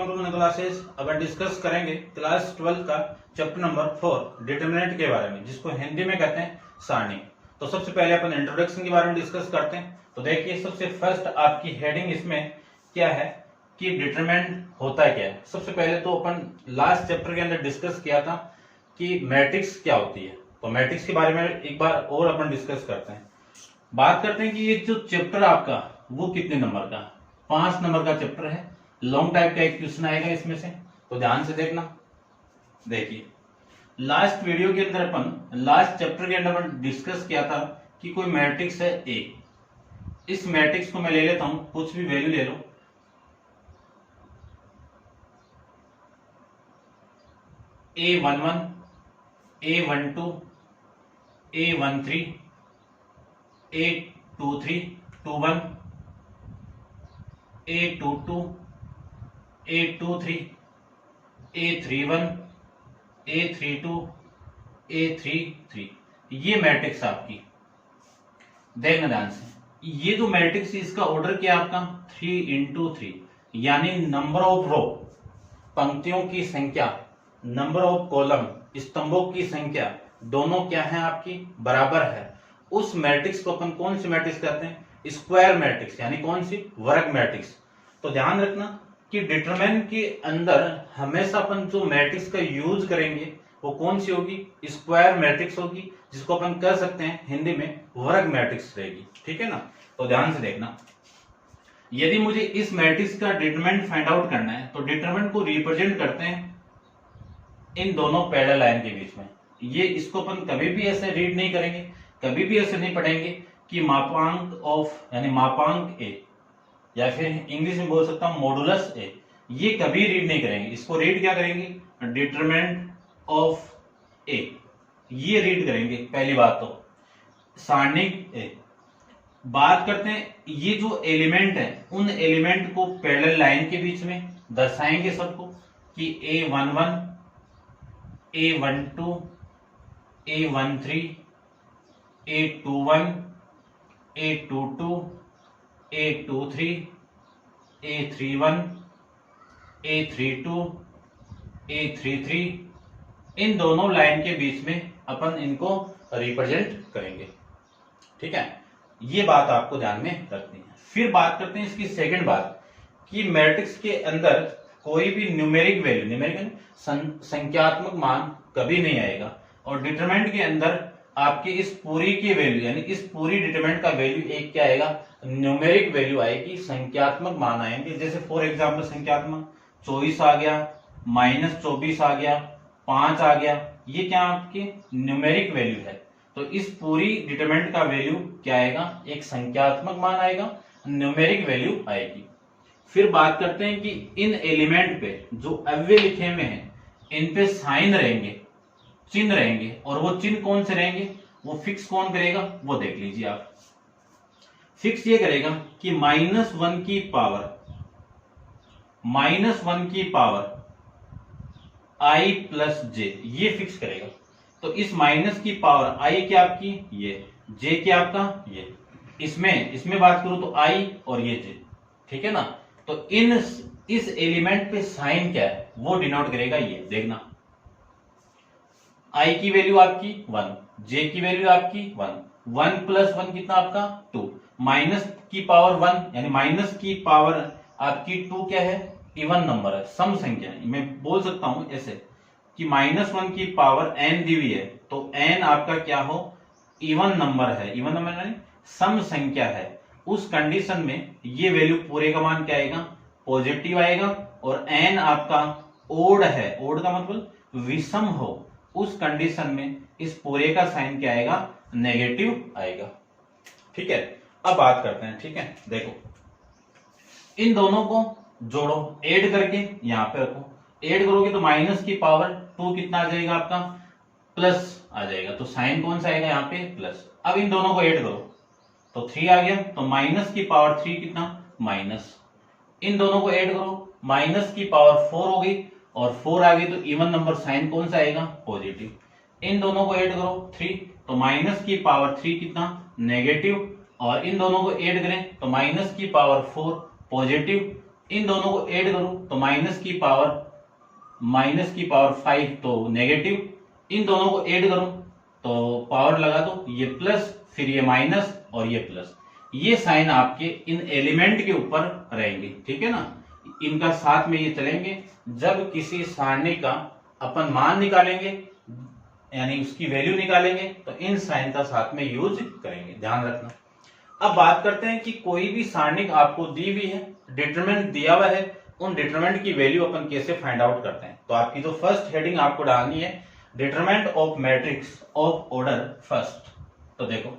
Welcome to classes. अब discuss करेंगे class 12 का चैप्टर नंबर 4 डिटरमिनेंट के बारे में, जिसको हिंदी में कहते हैं सारणी। तो सबसे पहले अपन इंट्रोडक्शन के बारे में डिस्कस करते हैं। तो देखिए, सबसे फर्स्ट आपकी हेडिंग इसमें क्या है कि डिटरमिनेंट होता है क्या है। सबसे पहले तो अपन लास्ट चैप्टर के अंदर डिस्कस किया था कि मैट्रिक्स क्या होती है। तो मैट्रिक्स के बारे में एक बार और अपन डिस्कस करते हैं। बात करते हैं कि ये जो चैप्टर आपका वो कितने नंबर का, 5 नंबर का चैप्टर है। लॉन्ग टाइप का एक क्वेश्चन आएगा इसमें से, तो ध्यान से देखना। देखिए, लास्ट वीडियो के अंदर अपन लास्ट चैप्टर के अंदर अपन डिस्कस किया था कि कोई मैट्रिक्स है ए। इस मैट्रिक्स को मैं ले लेता हूं, कुछ भी वैल्यू ले लो। A11, A12, A13, A23, 21, A22, A23, A31, A32, A33, ये मैट्रिक्स आपकी देखना ध्यान से। ये जो मैट्रिक्स इसका ऑर्डर क्या है आपका 3x3, यानी नंबर ऑफ रो पंक्तियों की संख्या, नंबर ऑफ कॉलम स्तंभों की संख्या, दोनों क्या है आपकी बराबर है। उस मैट्रिक्स को अपन कौन सी मैट्रिक्स कहते हैं? स्क्वायर मैट्रिक्स, यानी कौन सी? वर्ग मैट्रिक्स। तो ध्यान रखना कि डिटरमिनेंट के अंदर हमेशा अपन जो मैट्रिक्स का यूज करेंगे वो कौन सी होगी? स्क्वायर मैट्रिक्स होगी, जिसको अपन कह सकते हैं हिंदी में वर्ग मैट्रिक्स रहेगी। ठीक है ना? तो ध्यान से देखना, यदि मुझे इस मैट्रिक्स का डिटरमिनेंट फाइंड आउट करना है तो डिटरमिनेंट को रिप्रेजेंट करते हैं इन दोनों पैरेलल लाइन के बीच में। ये इसको अपन कभी भी ऐसे रीड नहीं करेंगे, कभी भी ऐसे नहीं पढ़ेंगे कि मापांक ऑफ, यानी मापांक ए, या फिर इंग्लिश में बोल सकता हूं मॉडुलस ए। ये कभी रीड नहीं करेंगे। इसको रीड क्या करेंगे? डिटरमिनेंट ऑफ ए, ये रीड करेंगे। पहली बात तो सारणी ए। बात करते हैं ये जो एलिमेंट है उन एलिमेंट को पैरेलल लाइन के बीच में दर्शाएंगे सबको कि A11, A12, A13, A21, A22, A23, A31, A32, A33, इन दोनों लाइन के बीच में अपन इनको रिप्रेजेंट करेंगे। ठीक है, ये बात आपको ध्यान में रखनी है। फिर बात करते हैं इसकी सेकंड बात कि मैट्रिक्स के अंदर कोई भी न्यूमेरिक वैल्यू, न्यूमेरिक संख्यात्मक मान कभी नहीं आएगा। और डिटरमिनेंट के अंदर आपकी इस पूरी की वैल्यू, यानी इस पूरी डिटरमिनेंट का वैल्यू एक क्या आएगा? न्यूमेरिक वैल्यू आएगी, संख्यात्मक मान आएंगे। जैसे फॉर एग्जाम्पल संख्यात्मक 24 आ गया, -24 आ गया, 5 आ गया, ये क्या आपकी न्यूमेरिक वैल्यू है। तो इस पूरी डिटरमिनेंट का वैल्यू क्या आएगा? एक संख्यात्मक मान आएगा, न्यूमेरिक वैल्यू आएगी। फिर बात करते हैं कि इन एलिमेंट पे जो अव्यय लिखे हुए हैं इन पे साइन रहेंगे, चिन्ह रहेंगे, और वो चिन्ह कौन से रहेंगे? वो फिक्स कौन करेगा? वो देख लीजिए आप। फिक्स ये करेगा कि -1 की पावर i प्लस जे, ये फिक्स करेगा। तो इस माइनस की पावर i क्या आपकी? ये j क्या आपका? ये। इसमें बात करूं तो i और ये j। ठीक है ना? तो इस एलिमेंट पे साइन क्या है वो डिनोट करेगा ये। देखना, i की वैल्यू आपकी 1, j की वैल्यू आपकी 1, 1 + 1 कितना आपका? 2, माइनस की पावर 1, यानी माइनस की पावर आपकी 2 क्या है? इवन नंबर है, सम संख्या है। मैं बोल सकता हूं ऐसे कि -1 की पावर n दी हुई है, तो n आपका क्या हो? इवन नंबर है। इवन नंबर यानी सम संख्या है। उस कंडीशन में ये वैल्यू पूरे का मान क्या आएगा? पॉजिटिव आएगा। और n आपका ओड है, ओड का मतलब विषम हो, उस कंडीशन में इस पूरे का साइन क्या आएगा? नेगेटिव आएगा। ठीक है, अब बात करते हैं। ठीक है, देखो, इन दोनों को जोड़ो, ऐड करके यहां पे रखो। ऐड करोगे तो माइनस की पावर 2 कितना आ जाएगा आपका? प्लस आ जाएगा। तो साइन कौन सा आएगा यहाँ पे? प्लस। अब इन दोनों को ऐड करो तो 3 आ गया। तो माइनस की पावर 3 कितना? माइनस। इन दोनों को ऐड करो, माइनस की पावर 4 हो गई, और 4 आ गई तो इवन नंबर साइन कौन सा आएगा? पॉजिटिव। इन दोनों को ऐड करो 3, तो माइनस की पावर 3 कितना? नेगेटिव। और इन दोनों को ऐड करें तो माइनस की पावर 4 पॉजिटिव, इन दोनों को ऐड करूं तो माइनस की पावर 5 तो नेगेटिव, इन दोनों को ऐड करूं तो पावर लगा दो, ये प्लस फिर ये माइनस और ये प्लस, ये साइन आपके इन एलिमेंट के ऊपर रहेंगे, ठीक है ना। इनका साथ में ये चलेंगे। जब किसी सारणी का अपन मान निकालेंगे यानी उसकी वैल्यू निकालेंगे तो इन साइन का साथ में यूज करेंगे, ध्यान रखना। अब बात करते हैं कि कोई भी सारणी आपको दी हुई है, डिटरमिनेंट दिया हुआ है, उन डिटरमिनेंट की वैल्यू अपन कैसे फाइंड आउट करते हैं। तो आपकी जो फर्स्ट हेडिंग आपको डालनी है determinant of matrix of order first. तो देखो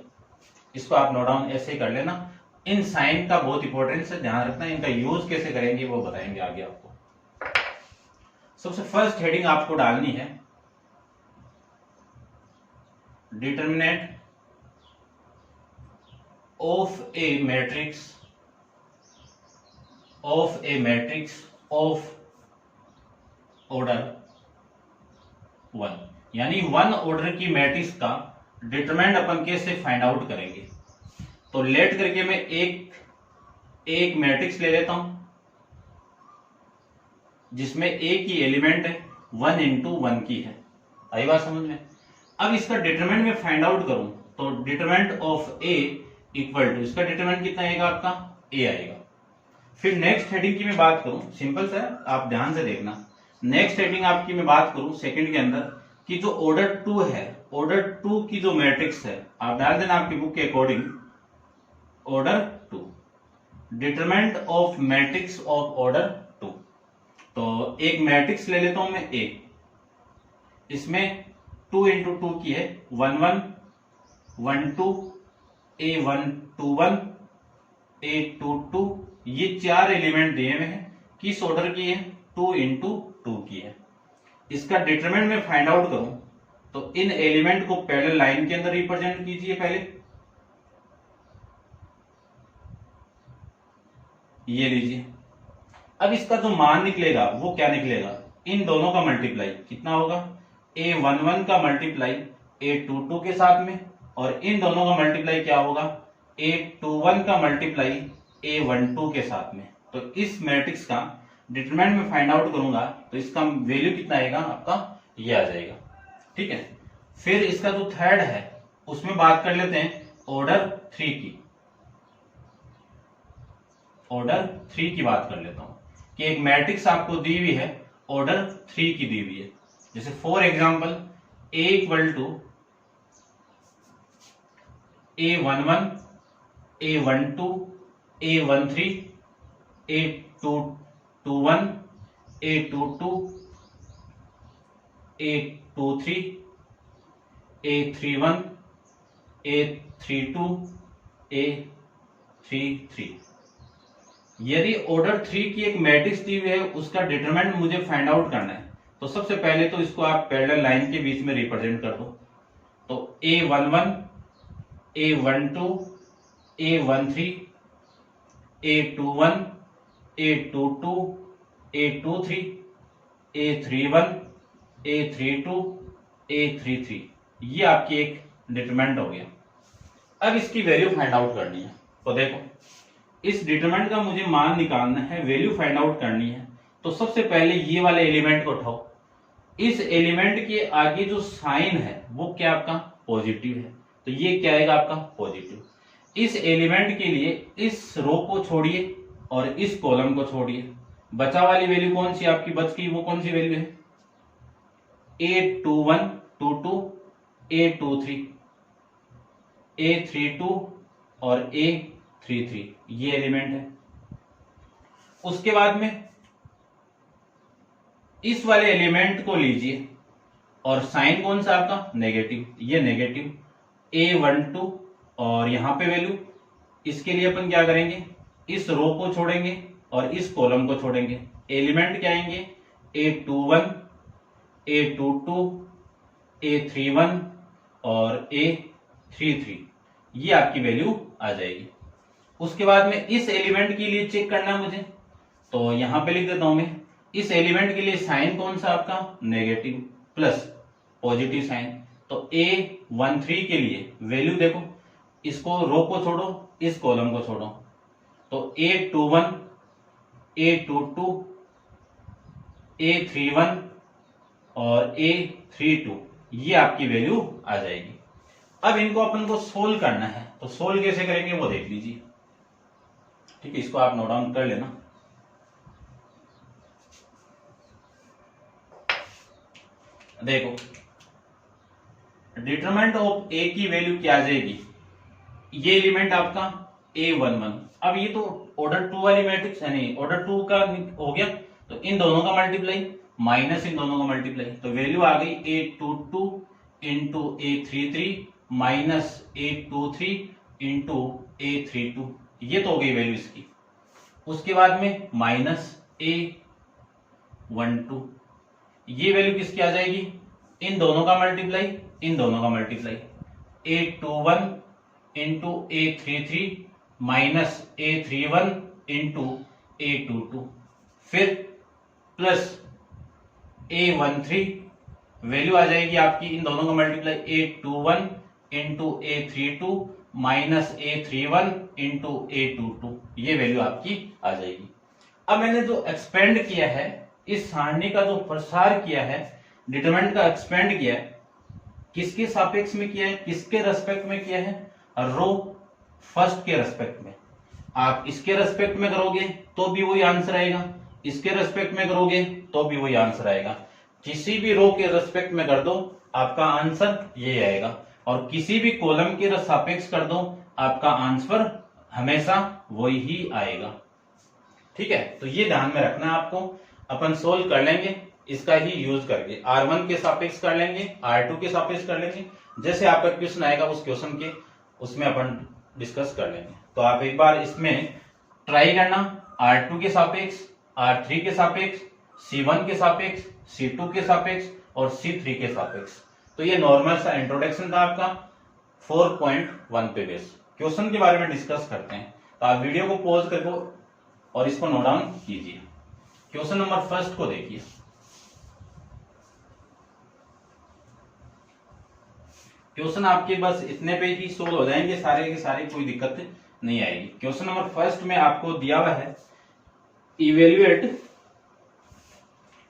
इसको आप नोट डाउन ऐसे ही कर लेना। इन साइन का बहुत इंपॉर्टेंस है, ध्यान रखना। इनका यूज कैसे करेंगे वो बताएंगे आगे आपको। सबसे फर्स्ट हेडिंग आपको डालनी है determinant of A matrix of order 1, यानी 1 ऑर्डर की मैट्रिक्स का डिटरमिनेंट अपन कैसे फाइंड आउट करेंगे। तो लेट करके मैं एक मैट्रिक्स ले लेता हूं जिसमें ए की एलिमेंट है 1 इंटू 1 की है, आई बात समझ में। अब इसका डिटरमिनेंट में फाइंड आउट करूं तो determinant of A equal to, इसका डिटरमिनेंट कितना आएगा आपका, ए आएगा। फिर नेक्स्ट हेडिंग की मैं बात करूं, सिंपल सा आप ध्यान से देखना। नेक्स्ट हेडिंग आपकी मैं बात करूं सेकंड के अंदर कि जो ऑर्डर 2 है, ऑर्डर 2 की जो मैट्रिक्स है आप डाल देना आपकी बुक के according, order 2 determinant of matrix of order 2। तो एक मैट्रिक्स ले लेता हूं मैं ए, इसमें 2 इंटू 2 की है 1 1 1 2 A1 2 1 A2 2, ये 4 एलिमेंट दिए हुए हैं। किस ऑर्डर की है, 2 इंटू 2 की है। इसका डिटरमिनेंट में फाइंड आउट करूं तो इन एलिमेंट को पैरेलल लाइन के अंदर रिप्रेजेंट कीजिए पहले, ये लीजिए। अब इसका जो मान निकलेगा वो क्या निकलेगा, इन दोनों का मल्टीप्लाई कितना होगा, A11 का मल्टीप्लाई A22 के साथ में, और इन दोनों का मल्टीप्लाई क्या होगा, A21 का मल्टीप्लाई A12 के साथ में। तो इस मैट्रिक्स का डिटरमिनेंट में फाइंड आउट करूंगा तो इसका वैल्यू कितना आएगा आपका, ये आ जाएगा, ठीक है। फिर इसका जो थर्ड है उसमें बात कर लेते हैं ऑर्डर 3 की। ऑर्डर 3 की बात कर लेता हूं कि एक मैट्रिक्स आपको दी हुई है, ऑर्डर 3 की दी हुई है। जैसे for example A equal to A11 A12 A13 A21 A22 A23 A31 A32 A33। यदि ऑर्डर 3 की एक मैट्रिक्स दी हुई है उसका डिटरमिनेंट मुझे फाइंड आउट करना है, तो सबसे पहले तो इसको आप पैरेलल लाइन के बीच में रिप्रेजेंट कर दो। तो A11 A12 A13 A21 A22 A23 A31 A32 A33, ये आपकी एक डिटरमिनेंट हो गया। अब इसकी वैल्यू फाइंड आउट करनी है। तो देखो इस डिटरमिनेंट का मुझे मान निकालना है, वैल्यू फाइंड आउट करनी है। तो सबसे पहले ये वाले एलिमेंट को उठाओ, इस एलिमेंट के आगे जो साइन है वो क्या आपका पॉजिटिव है, तो ये क्या आएगा आपका पॉजिटिव। इस एलिमेंट के लिए इस रो को छोड़िए और इस कॉलम को छोड़िए, बचा वाली वैल्यू कौन सी आपकी बच गई, वो कौन सी वैल्यू है, A21 22 A23 A32 और A33, ये एलिमेंट है। उसके बाद में इस वाले एलिमेंट को लीजिए और साइन कौन सा आपका नेगेटिव, ये नेगेटिव A12, और यहां पे वैल्यू, इसके लिए अपन क्या करेंगे, इस रो को छोड़ेंगे और इस कॉलम को छोड़ेंगे। एलिमेंट क्या आएंगे, A21 A22 A31 और A33, ये आपकी वैल्यू आ जाएगी। उसके बाद में इस एलिमेंट के लिए चेक करना मुझे, तो यहां पे लिख देता हूं मैं, इस एलिमेंट के लिए साइन कौन सा आपका नेगेटिव प्लस पॉजिटिव साइन। तो A13 के लिए वैल्यू देखो, इसको रो को छोड़ो इस कॉलम को छोड़ो, तो A21 A22, A31 और A32, ये आपकी वैल्यू आ जाएगी। अब इनको अपन को सोल्व करना है, तो सोल्व कैसे करेंगे वो देख लीजिए। ठीक है, इसको आप नोट डाउन कर लेना। देखो, डिटरमिनेंट ऑफ ए की वैल्यू क्या आ जाएगी, ये एलिमेंट आपका A11। अब ये तो ऑर्डर 2 वाली मैट्रिक्स है, नहीं ऑर्डर 2 का हो गया, तो इन दोनों का मल्टीप्लाई माइनस इन दोनों का मल्टीप्लाई, तो वैल्यू आ गई A22 into A33 minus A23 into A32, ये तो हो गई वैल्यू इसकी। उसके बाद में माइनस A12, ये वैल्यू किसकी आ जाएगी, इन दोनों का मल्टीप्लाई इन दोनों का multiply, A21 into A33 minus A31 into A22, फिर प्लस A13, वैल्यू आ जाएगी आपकी इन दोनों का multiply A21 into A32 minus A31 into A22, ये वैल्यू आपकी आ जाएगी। अब मैंने जो एक्सपेंड किया है, इस सारणी का जो प्रसार किया है, डिटरमिनेंट का एक्सपेंड किया है, किसके सापेक्ष में किया है, किसके रेस्पेक्ट में किया है, रो फर्स्ट के रेस्पेक्ट में। आप इसके रेस्पेक्ट में करोगे तो भी वही आंसर आएगा, इसके रेस्पेक्ट में करोगे तो भी वही आंसर आएगा। किसी भी रो के रेस्पेक्ट में कर दो आपका आंसर ये आएगा, और किसी भी कॉलम के सापेक्ष कर दो आपका आंसर हमेशा वही ही आएगा। ठीक है, तो ये ध्यान में रखना है आपको। अपन सोल्व कर लेंगे इसका ही यूज करके, R1 के सापेक्ष कर लेंगे, R2 के सापेक्ष कर लेंगे, जैसे आपका क्वेश्चन आएगा उस क्वेश्चन के उसमें अपन डिस्कस कर लेंगे। तो आप एक बार इसमें ट्राई करना, R2 के सापेक्ष, R3 के सापेक्ष, C1 के सापेक्ष, C2 के सापेक्ष और C3 के सापेक्ष। तो ये नॉर्मल सा इंट्रोडक्शन था आपका 4.1 पे बेस। क्वेश्चन के बारे में डिस्कस करते हैं, तो आप वीडियो को पॉज करके और इसको नोट डाउन कीजिए। क्वेश्चन नंबर फर्स्ट को देखिए। क्वेश्चन आपके बस इतने पे ही सोल्व हो जाएंगे सारे के सारे, कोई दिक्कत नहीं आएगी। क्वेश्चन नंबर फर्स्ट में आपको दिया हुआ है इवेल्युएट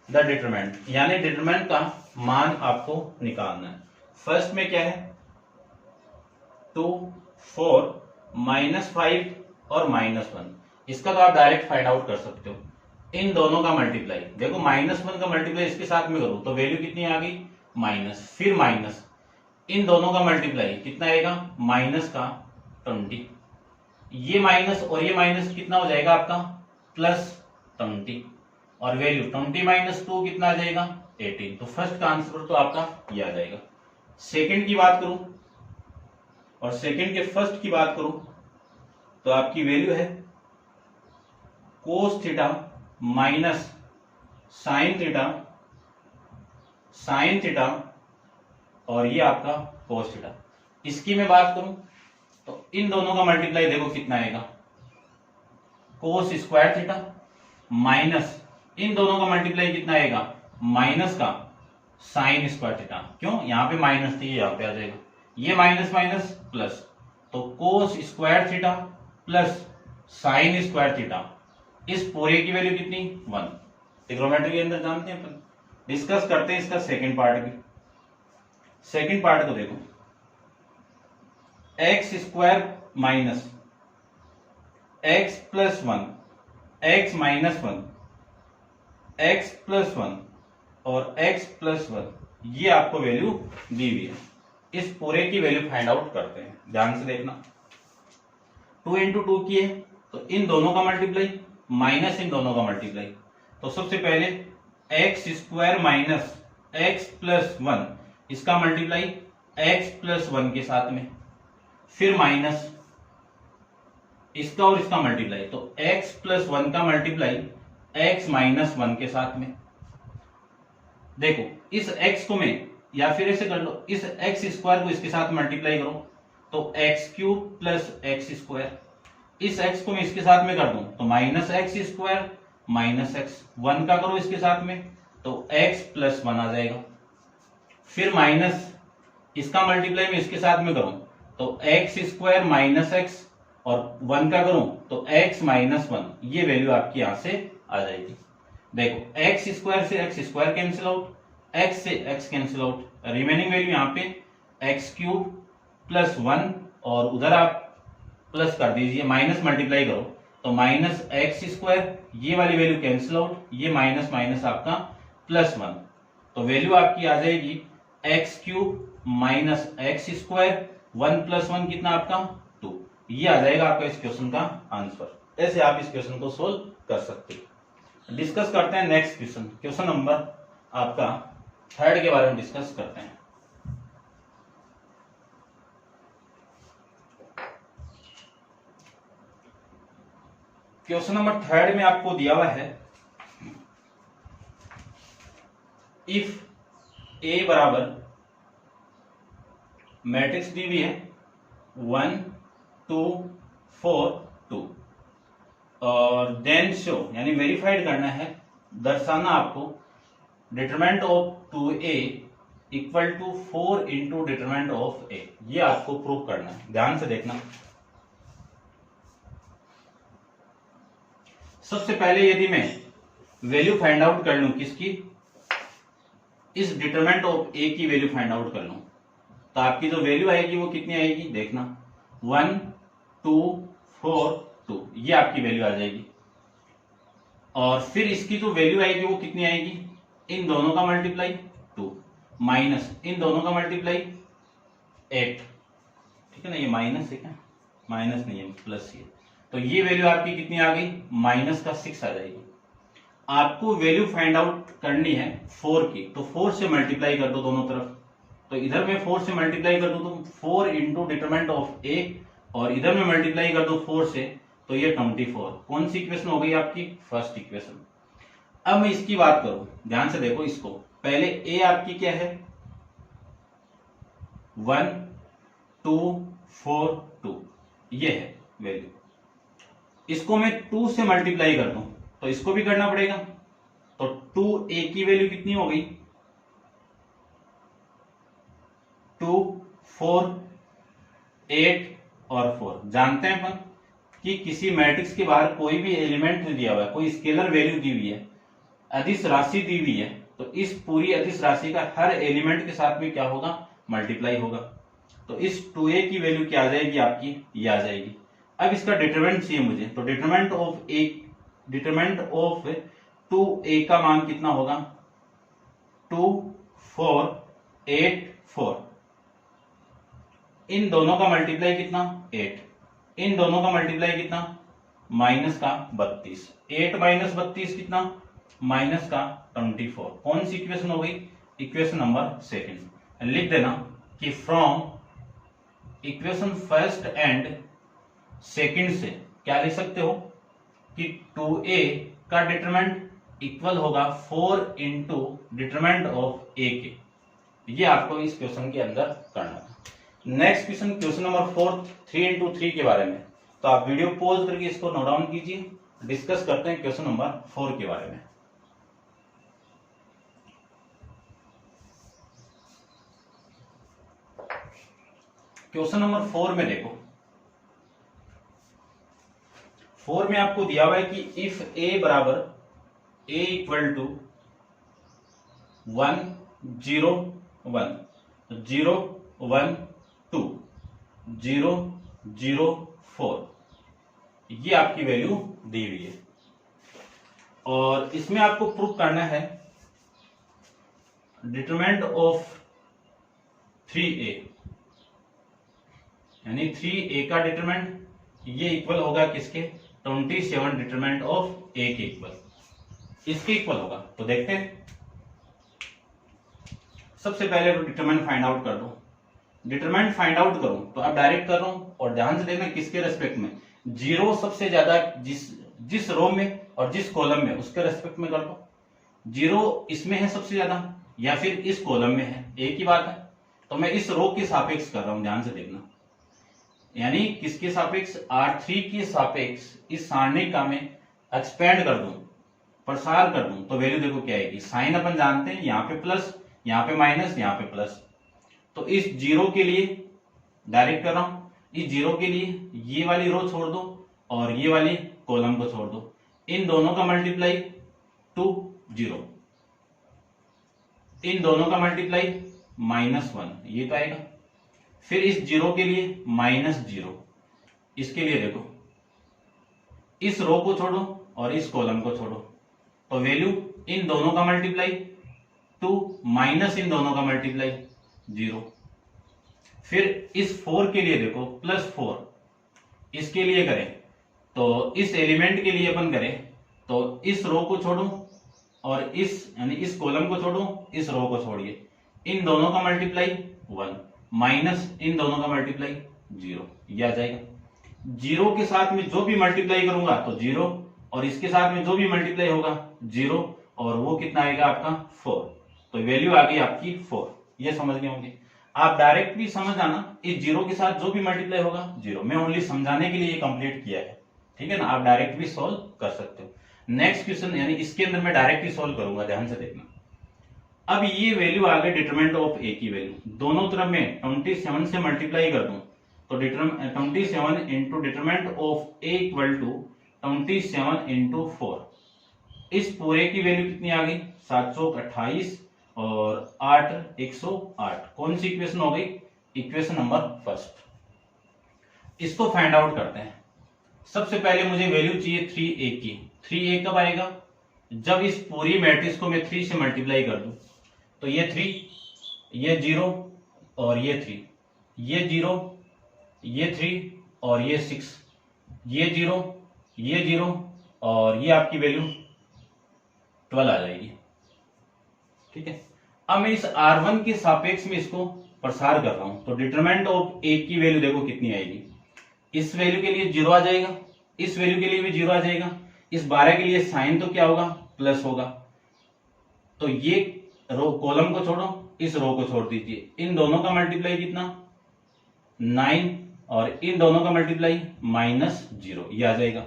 द डिटरमिनेंट, यानी डिटरमिनेंट का मान आपको निकालना है। फर्स्ट में क्या है 2, 4, -5 और -1, इसका तो आप डायरेक्ट फाइंड आउट कर सकते हो। इन दोनों का मल्टीप्लाई, देखो -1 का मल्टीप्लाई इसके साथ में करो तो वैल्यू कितनी आ गई माइनस, फिर माइनस, इन दोनों का मल्टीप्लाई कितना आएगा माइनस का 20, ये माइनस और ये माइनस कितना हो जाएगा आपका +20, और वैल्यू 20 - 2 कितना आ जाएगा 18। तो फर्स्ट का आंसर तो आपका ये आ जाएगा। सेकंड की बात करूं और सेकंड के फर्स्ट की बात करूं तो आपकी वैल्यू है cos theta minus sine theta और ये आपका cos थीटा। इसकी मैं बात करूं तो इन दोनों का मल्टीप्लाई देखो कितना आएगा cos स्क्वायर थीटा माइनस इन दोनों का मल्टीप्लाई कितना आएगा माइनस का साइन स्क्वायर थीटा। क्यों, यहां पे माइनस थी, यहां पे आ जाएगा ये माइनस माइनस प्लस, तो cos square theta plus sine square theta, इस पूरे की वैल्यू कितनी 1। ट्रिग्नोमेट्री के अंदर जानते हैं अपन, डिस्कस करते हैं इसका सेकंड पार्ट भी। सेकंड पार्ट को देखो, x square minus x plus 1, x minus 1, x plus 1 और एक्स प्लस 1, ये आपको वैल्यू दी हुई है। इस पूरे की वैल्यू फाइंड आउट करते हैं, ध्यान से देखना। 2 इंटू 2 किए तो इन दोनों का मल्टीप्लाई माइनस इन दोनों का मल्टीप्लाई, तो सबसे पहले x square minus x plus 1, इसका मल्टीप्लाई एक्स प्लस 1 के साथ में, फिर माइनस इसका और इसका मल्टीप्लाई, तो एक्स प्लस 1 का मल्टीप्लाई एक्स माइनस 1 के साथ में। देखो इस x को मैं, या फिर ऐसे कर लो, इस एक्स स्क्वायर को इसके साथ मल्टीप्लाई करो तो x cube plus x square, इस x को मैं इसके साथ में कर दूं तो minus x square minus x, 1 का करो इसके साथ में तो x प्लस 1 आ जाएगा, फिर माइनस इसका मल्टीप्लाई मैं इसके साथ में करूं तो एक्स स्क्वायर माइनस एक्स, और 1 का करूं तो x माइनस 1, ये वैल्यू आपकी यहां से आ जाएगी। देखो एक्स स्क्वायर से x square cancel out, x से x cancel out, remaining value यहाँ पे एक्स क्यूब प्लस 1 और उधर आप प्लस कर दीजिए, माइनस मल्टीप्लाई करो तो माइनस एक्स स्क्वायर, ये वाली वैल्यू कैंसिल आउट, ये माइनस माइनस आपका प्लस 1, तो वैल्यू आपकी आ जाएगी x cube minus x square, 1 plus 1 कितना आपका 2। ये आ जाएगा आपका इस क्वेश्चन का आंसर। ऐसे आप इस क्वेश्चन को सोल्व कर सकते हैं। डिस्कस करते हैं नेक्स्ट क्वेश्चन, क्वेश्चन नंबर आपका 3 के बारे में डिस्कस करते हैं। क्वेश्चन नंबर 3 में आपको दिया हुआ है इफ ए बराबर मैट्रिक्स दी हुई है 1 2 4 2 और देन शो यानी वेरीफाइड करना है, दर्शाना आपको determinant of 2a equal to 4 into determinant of a, ये आपको प्रूव करना है। ध्यान से देखना। सबसे पहले यदि मैं वैल्यू फाइंड आउट कर लूं किसकी, इस डिटरमिनेंट ऑफ a की वैल्यू फाइंड आउट कर लूं तो आपकी जो वैल्यू आएगी वो कितनी आएगी, देखना 1 2 4 2, ये आपकी वैल्यू आ जाएगी। और फिर इसकी जो वैल्यू आएगी वो कितनी आएगी, इन दोनों का मल्टीप्लाई 2 माइनस इन दोनों का मल्टीप्लाई 8, ठीक है ना, ये माइनस है क्या, माइनस नहीं है प्लस ये, तो ये वैल्यू आपकी कितनी आ गई, माइनस का 6 आ जाएगी। आपको वैल्यू फाइंड आउट करनी है 4 की, तो 4 से मल्टीप्लाई कर दो दोनों तरफ, तो इधर में 4 से मल्टीप्लाई कर दो तो 4 इंटू डिटरमिनेंट ऑफ ए, और इधर में मल्टीप्लाई कर दो 4 से तो ये 24। कौन सी इक्वेशन हो गई आपकी, फर्स्ट इक्वेशन। अब मैं इसकी बात करूं, ध्यान से देखो इसको, पहले ए आपकी क्या है 1 2 4 2, ये है वैल्यू, इसको मैं 2 से मल्टीप्लाई कर दूं तो इसको भी करना पड़ेगा, तो 2a की वैल्यू कितनी हो गई 2 4 8 और 4। जानते हैं अपन कि किसी मैट्रिक्स के बाहर कोई भी एलिमेंट दिया हुआ है, कोई स्केलर वैल्यू दी हुई है, अदिश राशि दी हुई है, तो इस पूरी अदिश राशि का हर एलिमेंट के साथ में क्या होगा, मल्टीप्लाई होगा। तो इस 2a की वैल्यू क्या आ जाएगी आपकी, ये आ जाएगी। अब इसका डिटरमिनेंट चाहिए मुझे, तो डिटरमिनेंट ऑफ 2a का मान कितना होगा 2 4 8 4, इन दोनों का मल्टीप्लाई कितना 8, इन दोनों का मल्टीप्लाई कितना माइनस का 32, 8 माइनस 32 कितना माइनस का 24। कौन सी इक्वेशन हो गई, इक्वेशन नंबर 2। लिख देना कि from equation first and second से क्या लिख सकते हो कि 2a का डिटरमिनेंट इक्वल होगा 4 इंटू डिटरमिनेंट ऑफ a के। ये आपको इस क्वेश्चन के अंदर करना था। Next question, question number 4 3 into 3 के बारे में, तो आप वीडियो पॉज करके इसको नोट डाउन कीजिए। डिस्कस करते हैं क्वेश्चन नंबर 4 के बारे में। क्वेश्चन नंबर 4 में देखो, 4 में आपको दिया हुआ है कि इफ a बराबर a इक्वल टू 1 0 1 0 1 2 0 0 4, ये आपकी वैल्यू दी हुई है और इसमें आपको प्रूव करना है डिटरमिनेंट ऑफ 3a, यानी 3a का डिटरमिनेंट ये इक्वल होगा किसके 27 डिटरमिनेंट ऑफ a के इक्वल, इसके इक्वल होगा। तो देखते हैं, सबसे पहले तो डिटरमिनेंट फाइंड आउट कर दो। डिटरमिनेंट फाइंड आउट करूं तो अब डायरेक्ट कर रहा हूं, और ध्यान से देखना किसके रेस्पेक्ट में, जीरो सबसे ज्यादा जिस रो में और जिस कॉलम में उसके रेस्पेक्ट में कर दो। जीरो इसमें है सबसे ज्यादा या फिर इस कॉलम में है, एक ही बात है। तो मैं इस रो के सापेक्ष कर रहा हूं, ध्यान से देखना, यानी किसके सापेक्ष R3 के सापेक्ष इस सारणी का मैं एक्सपेंड कर दूं, प्रसार कर दूं, तो वैल्यू देखो क्या आएगी। साइन अपन जानते हैं, यहाँ पे प्लस, यहाँ पे माइनस, यहाँ पे प्लस। तो इस जीरो के लिए डायरेक्ट कर रहा हूं, इस जीरो के लिए ये वाली रो छोड़ दो और ये वाली कॉलम को छोड़ दो। इन दोनों का मल्टीप्लाई 2 0, इन दोनों का मल्टीप्लाई -1, ये तो आएगा। फिर इस 0 के लिए -0, इसके लिए देखो इस रो को छोड़ो और इस कॉलम को छोड़ो, तो वैल्यू इन दोनों का मल्टीप्लाई 2 माइनस इन दोनों का मल्टीप्लाई 0। फिर इस 4 के लिए देखो +4, इसके लिए करें तो इस एलिमेंट के लिए अपन करें तो इस रो को छोड़ो और इस यानी इस कॉलम को छोड़ो, इस रो को छोड़िए, इन दोनों का मल्टीप्लाई 1 माइनस इन दोनों का मल्टीप्लाई 0, ये आ जाएगा। 0 के साथ में जो भी मल्टीप्लाई करूंगा तो 0, और इसके साथ में जो भी मल्टीप्लाई होगा 0, और वो कितना आएगा आपका 4, तो वैल्यू आ गई आपकी 4। ये समझ गए होंगे। आप डायरेक्ट भी समझ आना, इस 0 के साथ जो भी मल्टीप्लाई होगा 0, मैं ओनली समझाने के लिए ये कंप्लीट किया है, ठीक है ना। आप डायरेक्ट भी सॉल्व कर सकते हो। नेक्स्ट क्वेश्चन यानी इसके अंदर मैं डायरेक्ट ही सॉल्व करूंगा, ध्यान से देखना। अब ये वैल्यू आ गई डिटरमिनेंट ऑफ ए की वैल्यू, दोनों तरफ में 27 से मल्टीप्लाई कर दूं तो 27 into determinant of A equal to 27 into 4, इस पूरे की वैल्यू कितनी आ गई 728 और 8 108। कौन सी इक्वेशन हो गई, इक्वेशन नंबर फर्स्ट। इसको फाइंड आउट करते हैं। सबसे पहले मुझे वैल्यू चाहिए 3a की। 3a कब आएगा, जब इस पूरी मैट्रिक्स को मैं 3 से मल्टीप्लाई कर दूं, तो ये 3, ये 0 और ये 3, ये 0, ये 3 और ये 6, ये 0, ये 0 और ये आपकी वैल्यू 12 आ जाएगी, ठीक है। अब मैं इस R1 के सापेक्ष में इसको प्रसार कर रहा हूं, तो डिटरमिनेंट ऑफ a की वैल्यू देखो कितनी आएगी। इस वैल्यू के लिए 0 आ जाएगा, इस वैल्यू के लिए भी 0 आ जाएगा, इस 12 के लिए साइन तो क्या होगा प्लस होगा, तो ये रो कॉलम को छोड़ो, इस रो को छोड़ दीजिए, इन दोनों का मल्टीप्लाई कितना 9 और इन दोनों का मल्टीप्लाई -0, ये आ जाएगा।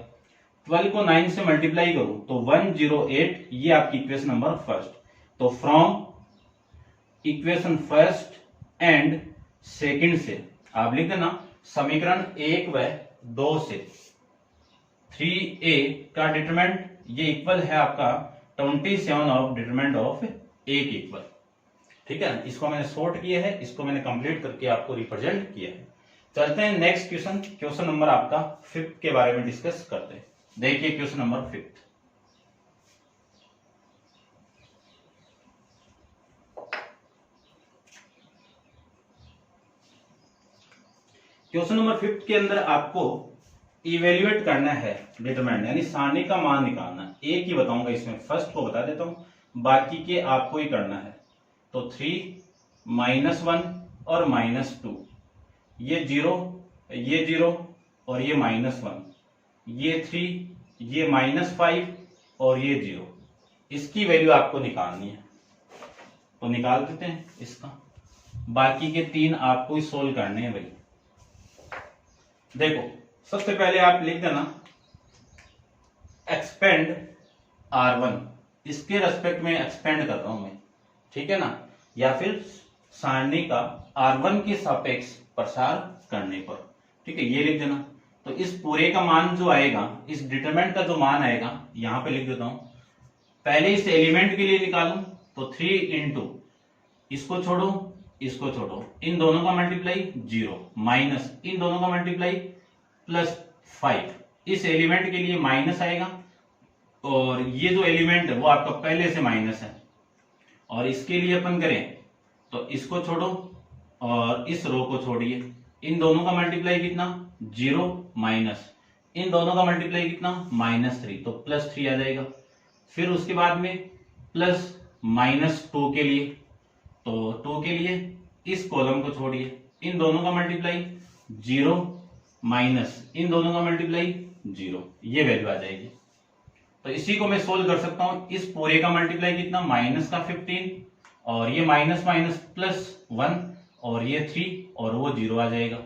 12 को 9 से मल्टीप्लाई करूं तो 108, ये आपकी इक्वेशन नंबर फर्स्ट। तो from equation first and second से आप लिख देना समीकरण 1 व 2 से 3a का डिटरमिनेंट ये इक्वल है आपका 27 ऑफ डिटरमिनेंट ऑफ a के इक्वल, ठीक है। इसको मैंने सॉर्ट किया है, इसको मैंने कंप्लीट करके आपको रिप्रेजेंट किया है। चलते हैं नेक्स्ट क्वेश्चन, क्वेश्चन नंबर आपका 5 के बारे में डिस्कस करते हैं। देखिए क्वेश्चन नंबर 5। क्वेश्चन नंबर 5 के अंदर आपको इवेल्युएट करना है डिटरमिनेंट यानी सारणी का मान निकालना। एक ही बताऊंगा इसमें, फर्स्ट को बता देता हूं, बाकी के आपको ही करना है। तो 3 -1 और -2, ये 0, ये 0 और ये -1, ये 3, ये -5 और ये 0, इसकी वैल्यू आपको निकालनी है। तो निकाल देते हैं इसका, बाकी के 3 आपको ही सोल्व करने हैं भाई। देखो सबसे पहले आप लिख देना एक्सपेंड R1, इसके रेस्पेक्ट में एक्सपेंड कर रहा हूं मैं, ठीक है ना, या फिर सारणी का R1 के सापेक्ष प्रसार करने पर, ठीक है, ये लिख देना। तो इस पूरे का मान जो आएगा, इस डिटरमिनेंट का जो मान आएगा यहां पे लिख देता हूं। पहले इस एलिमेंट के लिए निकालूं तो 3 इंटू इसको छोड़ो, इसको छोड़ो, इन दोनों का मल्टीप्लाई 0 माइनस इन दोनों का मल्टीप्लाई +5, इस एलिमेंट के लिए माइनस आएगा और ये जो एलिमेंट है वो आपका पहले से माइनस है, और इसके लिए अपन करें तो इसको छोड़ो और इस रो को छोड़िए, इन दोनों का मल्टीप्लाई कितना 0 माइनस इन दोनों का मल्टीप्लाई कितना -3, तो +3 आ जाएगा। फिर उसके बाद में +-2 के लिए, तो 2 के लिए इस कॉलम को छोड़िए, इन दोनों का मल्टीप्लाई 0 माइनस इन दोनों का मल्टीप्लाई 0, ये वैल्यू आ जाएगी। तो इसी को मैं सोल्व कर सकता हूं। इस पूरे का मल्टीप्लाई कितना -15 और ये माइनस +1 और ये 3 और वो 0 आ जाएगा,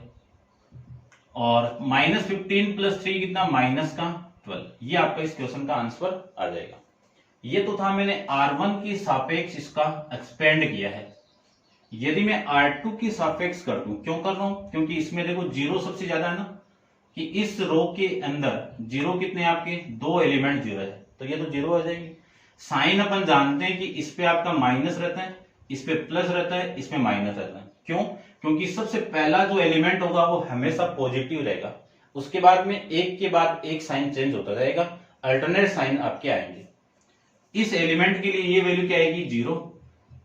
और -15 + 3 कितना -12, ये आपका इस क्वेश्चन का आंसर आ जाएगा। ये तो था मैंने R1 के सापेक्ष इसका एक्सपेंड किया है। यदि मैं R2 के सापेक्ष कर दूं, क्यों कर रहा हूं, क्योंकि इसमें देखो 0 सबसे ज्यादा है ना, कि इस रो के अंदर जीरो कितने आपके, 2 एलिमेंट जीरो है, तो ये तो जीरो आ जाएगी। साइन अपन जानते हैं कि इस पे आपका माइनस रहता है, इस पे प्लस रहता है, इसमें माइनस रहता है। क्यों? क्योंकि सबसे पहला जो एलिमेंट होगा वो हमेशा पॉजिटिव रहेगा, उसके बाद में एक के बाद एक साइन चेंज होता रहेगा, अल्टरनेट साइन आपके आएंगे। इस एलिमेंट के लिए ये वैल्यू क्या आएगी, जीरो,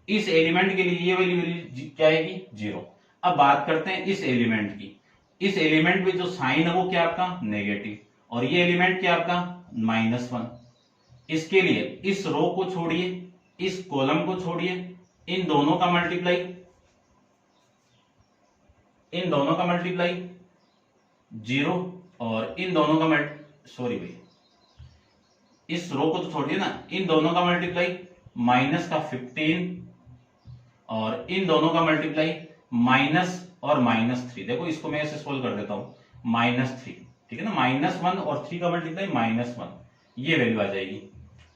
इस एलिमेंट के लिए ये वैल्यू क्या आएगी, जीरो। अब बात करते हैं इस एलिमेंट की। इस एलिमेंट में जो साइन है वो क्या आपका नेगेटिव, और ये एलिमेंट क्या आपका -1। इसके लिए इस रो को छोड़िए, इस कॉलम को छोड़िए, इन दोनों का मल्टीप्लाई, इन दोनों का मल्टीप्लाई 0, और इन दोनों का सॉरी भाई, इस रो को तो छोड़ दिया ना, इन दोनों का मल्टीप्लाई माइनस का 15, और इन दोनों का मल्टीप्लाई माइनस और -3। देखो इसको मैं ऐसे सोल्व कर देता हूं, -3, ठीक है ना, -1 और 3 का मल्टीप्लाई -1, ये वैल्यू आ जाएगी।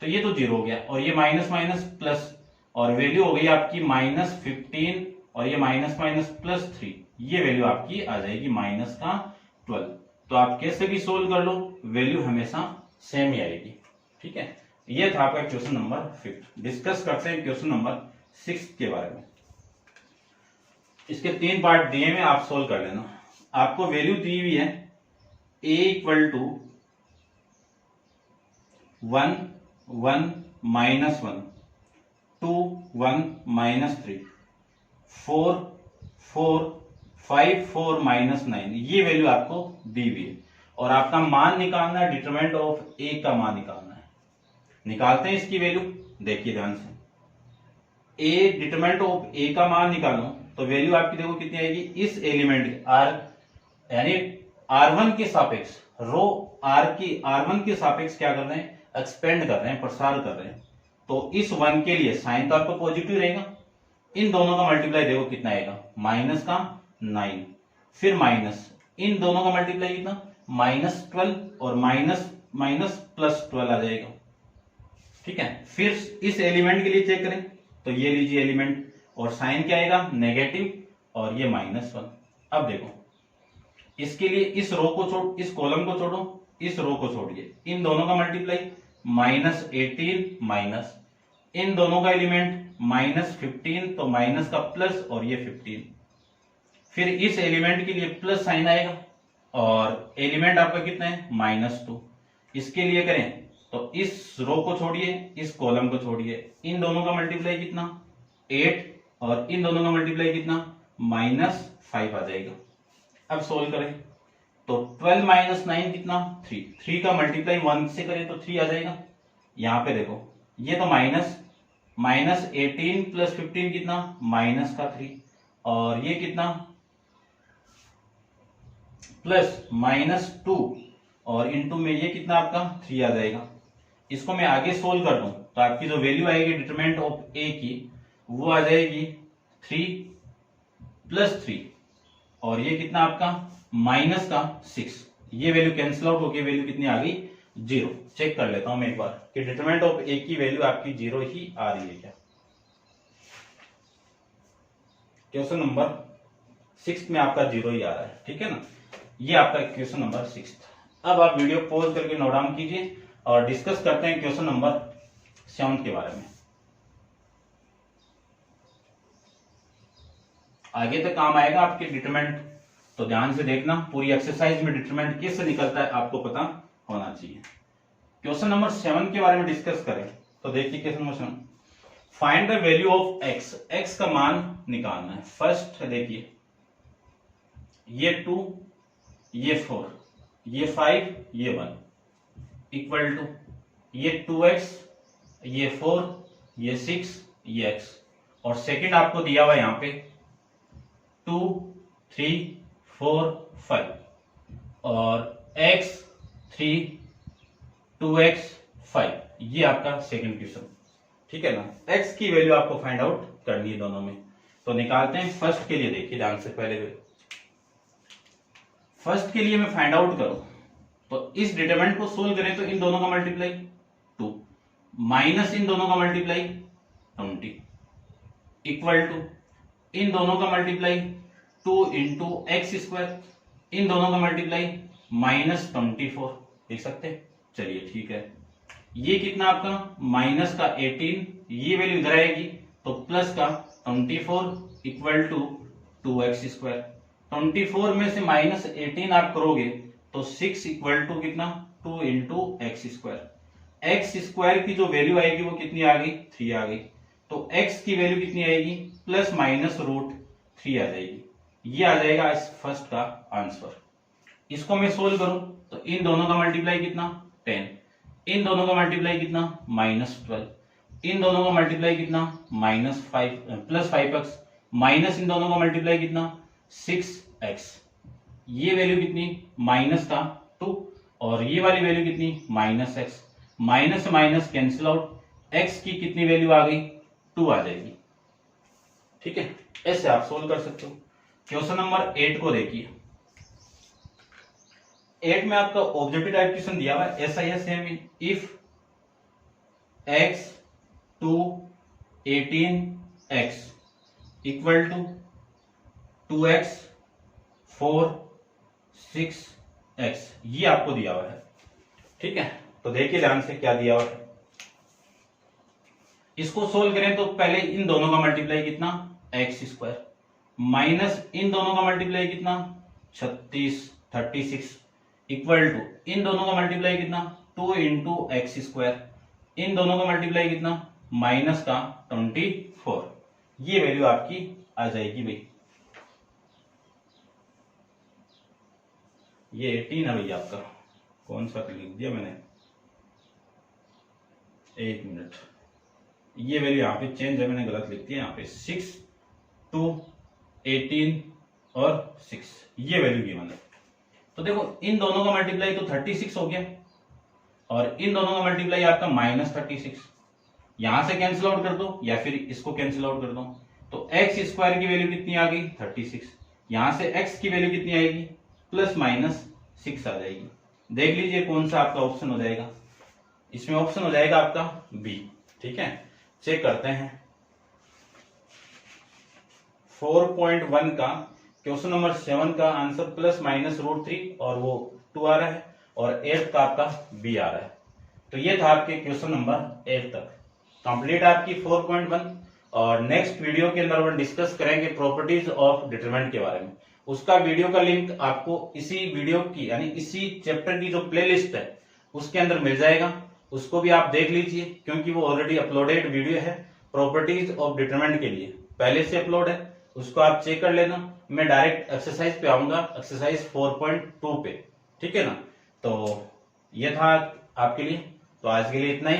तो ये तो जीरो हो गया, और ये माइनस माइनस प्लस, और वैल्यू हो गई आपकी -15, और ये माइनस माइनस प्लस 3, ये वैल्यू आपकी आ जाएगी -12। तो आप कैसे भी सोल्व कर लो, वैल्यू हमेशा सेम ही आएगी। ठीक है, ये था आपका क्वेश्चन नंबर 5। डिस्कस करते हैं क्वेश्चन नंबर 6 के बारे में। इसके 3 पार्ट दिए में आप सोल्व कर लेना। आपको वैल्यू दी हुई है a = 1 1 -1, 2 1 -3, 4 4 5 4 -9, ये वैल्यू आपको दी हुई है, और आपका मान निकालना है, डिटरमिनेंट ऑफ a का मान निकालना है। निकालते हैं इसकी वैल्यू, देखिए ध्यान से। a डिटरमिनेंट ऑफ a का मान निकालो, तो वैल्यू आपकी देखो कितनी आएगी, इस एलिमेंट r यानी r1 के सापेक्ष, रो r की R1 के सापेक्ष क्या कर रहे हैं, एक्सपेंड कर रहे हैं, प्रसार कर रहे हैं। तो इस 1 के लिए साइन तो आपका पॉजिटिव रहेगा, इन दोनों का मल्टीप्लाई देखो कितना आएगा, माइनस का 9, फिर माइनस, इन दोनों का मल्टीप्लाई कितना, -12, और माइनस माइनस +12 आ जाएगा। ठीक है, फिर इस एलिमेंट के लिए चेक करें, तो ये लीजिए एलिमेंट, और साइन क्या आएगा, नेगेटिव, और ये -1। अब देखो इसके लिए इस रो को छोड़, इस कॉलम को छोड़ो, इस रो को छोड़िए, इन दोनों का मल्टीप्लाई -18 माइनस, इन दोनों का एलिमेंट -15, तो माइनस का प्लस, और ये 15। फिर इस एलिमेंट के लिए प्लस साइन आएगा, और एलिमेंट आपका कितना है, -2। इसके लिए करें तो इस रो को छोड़िए, इस कॉलम को छोड़िए, इन दोनों का मल्टीप्लाई कितना, 8, और इन दोनों का मल्टीप्लाई कितना, -5 आ जाएगा। अब सोल्व करें तो 12 - 9 कितना, 3, 3 का मल्टीप्लाई 1 से करें तो 3 आ जाएगा। यहां पे देखो ये तो -18 + 15 कितना, -3, और ये कितना, +-2, और इनटू में ये कितना आपका 3 आ जाएगा। इसको मैं आगे सोल्व कर दूं तो आपकी जो वैल्यू आएगी डिटरमिनेंट ऑफ a की, वो आ जाएगी 3 + 3, और ये कितना आपका -6। ये वैल्यू कैंसिल आउट होगी, वैल्यू कितनी आ गई, 0। चेक कर लेता हूं मैं एक बार कि डिटरमिनेंट ऑफ a की वैल्यू आपकी 0 ही आ रही है क्या। क्वेश्चन नंबर 6 में आपका 0 ही आ रहा है, ठीक है ना। ये आपका क्वेश्चन नंबर 6 था। अब आप वीडियो पॉज करके नोट डाउन कीजिए और डिस्कस करते हैं क्वेश्चन नंबर 7 के बारे में। आगे तक काम आएगा आपके डिटरमिनेंट, तो ध्यान से देखना, पूरी एक्सरसाइज में डिटरमिनेंट कैसे निकलता है आपको पता होना चाहिए। क्वेश्चन नंबर 7 के बारे में डिस्कस करें तो देखिए question number 7, find the value of x, x का मान निकालना है। फर्स्ट देखिए ये 2, ये 4, ये 5, ये 1 इक्वल टू ये 2x, ये 4, ये 6, ये x, और सेकंड आपको दिया हुआ यहां पे 2 3 4 5, और x 3 2x 5, ये आपका सेकंड क्वेश्चन, ठीक है ना। x की वैल्यू आपको फाइंड आउट करनी है दोनों में, तो निकालते हैं। फर्स्ट के लिए देखिए ध्यान से, पहले फर्स्ट के लिए मैं फाइंड आउट करूं तो इस डिटरमिनेंट को सोल्व करें तो इन दोनों का मल्टीप्लाई 2 माइनस इन दोनों का मल्टीप्लाई 20 इक्वल टू इन दोनों का मल्टीप्लाई 2 × x², इन दोनों का मल्टीप्लाई -24 देख सकते हैं। चलिए ठीक है, ये कितना आपका माइनस का 18, ये वैल्यू इधर आएगी तो प्लस का 24 इक्वल टू 2x²। 24 में से -18 आप करोगे तो 6 इक्वल टू कितना 2 इंटू x²। x² की जो वैल्यू आएगी वो कितनी आ गई 3 आ गई, तो x की वैल्यू कितनी आएगी +-√3 आ जाएगी। ये आ जाएगा इस फर्स्ट का आंसर। इसको मैं सोल्व करूं तो इन दोनों का मल्टीप्लाई कितना 10, इन दोनों का मल्टीप्लाई कितना -12, इन दोनों का मल्टीप्लाई कितना +5x, माइनस इन दोनों का मल्टीप्लाई कितना 6x। ये वैल्यू कितनी -2 और ये वाली वैल्यू कितनी -x। माइनस से माइनस कैंसिल आउट, x की कितनी वैल्यू आ गई 2 आ जाएगी। ठीक है, ऐसे आप सोल्व कर सकते हो। क्वेश्चन नंबर 8 को देखिए। 8 में आपका ऑब्जेक्टिव टाइप क्वेश्चन दिया हुआ है, ऐसा ही सेम ही। If x to 18x equal to 2x 4 6x, ये आपको दिया हुआ है। ठीक है, तो देखिए ध्यान से क्या दिया हुआ है। इसको सोल्व करें तो पहले इन दोनों का मल्टीप्लाई कितना x² माइनस इन दोनों का मल्टीप्लाई कितना 36 इक्वल टू इन दोनों का मल्टीप्लाई कितना 2 इंटू x², इन दोनों का मल्टीप्लाई कितना माइनस का 24। ये वैल्यू आपकी आ जाएगी भाई, ये 18 है भैया आपका। कौन सा लिख दिया मैंने, एक मिनट, ये वैल्यू यहाँ पे चेंज है, मैंने गलत लिख दिया यहाँ पे। 6 2 18 और 6, ये वैल्यू की मतलब। तो देखो इन दोनों का मल्टीप्लाई तो 36 हो गया और इन दोनों का मल्टीप्लाई आपका -36। यहां से कैंसिल आउट कर दो या फिर इसको कैंसिल आउट कर दो, तो x² की वैल्यू कितनी आ गई 36। यहां से x की वैल्यू कितनी आएगी +-6 आ जाएगी। देख लीजिए कौन सा आपका ऑप्शन हो जाएगा। इसमें ऑप्शन हो जाएगा आपका बी। ठीक है, चेक करते हैं। 4.1 का क्वेश्चन नंबर 7 का आंसर +-√3 और वो 2 आ रहा है, और 8 का आपका बी आ रहा है। तो ये था आपके क्वेश्चन नंबर 8 तक कंप्लीट आपकी 4.1। और नेक्स्ट वीडियो के अंदर हम डिस्कस करेंगे प्रॉपर्टीज ऑफ डिटरमिनेंट के बारे में। उसका वीडियो का लिंक आपको इसी वीडियो की यानी इसी चैप्टर की जो प्लेलिस्ट है उसके अंदर मिल जाएगा, उसको भी आप देख लीजिए, क्योंकि वो ऑलरेडी अपलोडेड वीडियो है प्रॉपर्टीज ऑफ डिटरमिनेंट के लिए, पहले से अपलोड है, उसको आप चेक कर लेना। मैं डायरेक्ट एक्सरसाइज पे आऊंगा, एक्सरसाइज 4.2 पे। ठीक है ना, तो ये था आपके लिए। तो आज के लिए इतना ही।